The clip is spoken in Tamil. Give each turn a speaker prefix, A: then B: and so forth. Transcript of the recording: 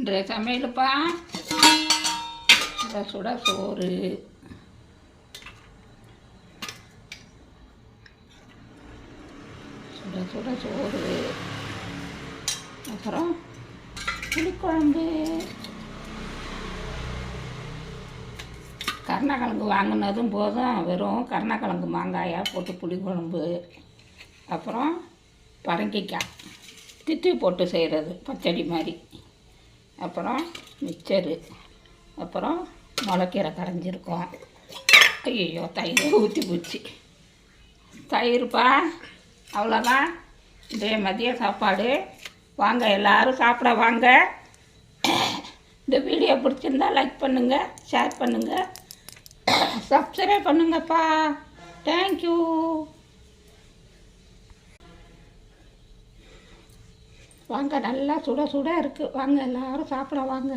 A: இன்றைய சமையலுப்பா சுட சுட சோறு, சுட சுட சோறு, அப்புறம் புளிக்குழம்பு. கருணக்கிழங்கு வாங்கினதும் போதும், வெறும் கருணக்கிழங்கு மாங்காயாக போட்டு புளிக்குழம்பு. அப்புறம் பரங்கிக்காய் தித்தி போட்டு செய்கிறது பச்சடி மாதிரி. அப்புறம் மிக்சரு, அப்புறம் முளைக்கீரை கரைஞ்சிருக்கோம். ஐயோ தயிர் ஊற்றி போச்சு. தயிர்ப்பா அவ்வளோதான் இன்றைய மதிய சாப்பாடு. வாங்க எல்லோரும் சாப்பிட வாங்க. இந்த வீடியோ பிடிச்சிருந்தா லைக் பண்ணுங்கள், ஷேர் பண்ணுங்கள், சப்ஸ்கிரைப் பண்ணுங்கப்பா. தேங்க்யூ. வாங்க, நல்லா சுட சுட இருக்குது. வாங்க எல்லோரும் சாப்பிட வாங்க.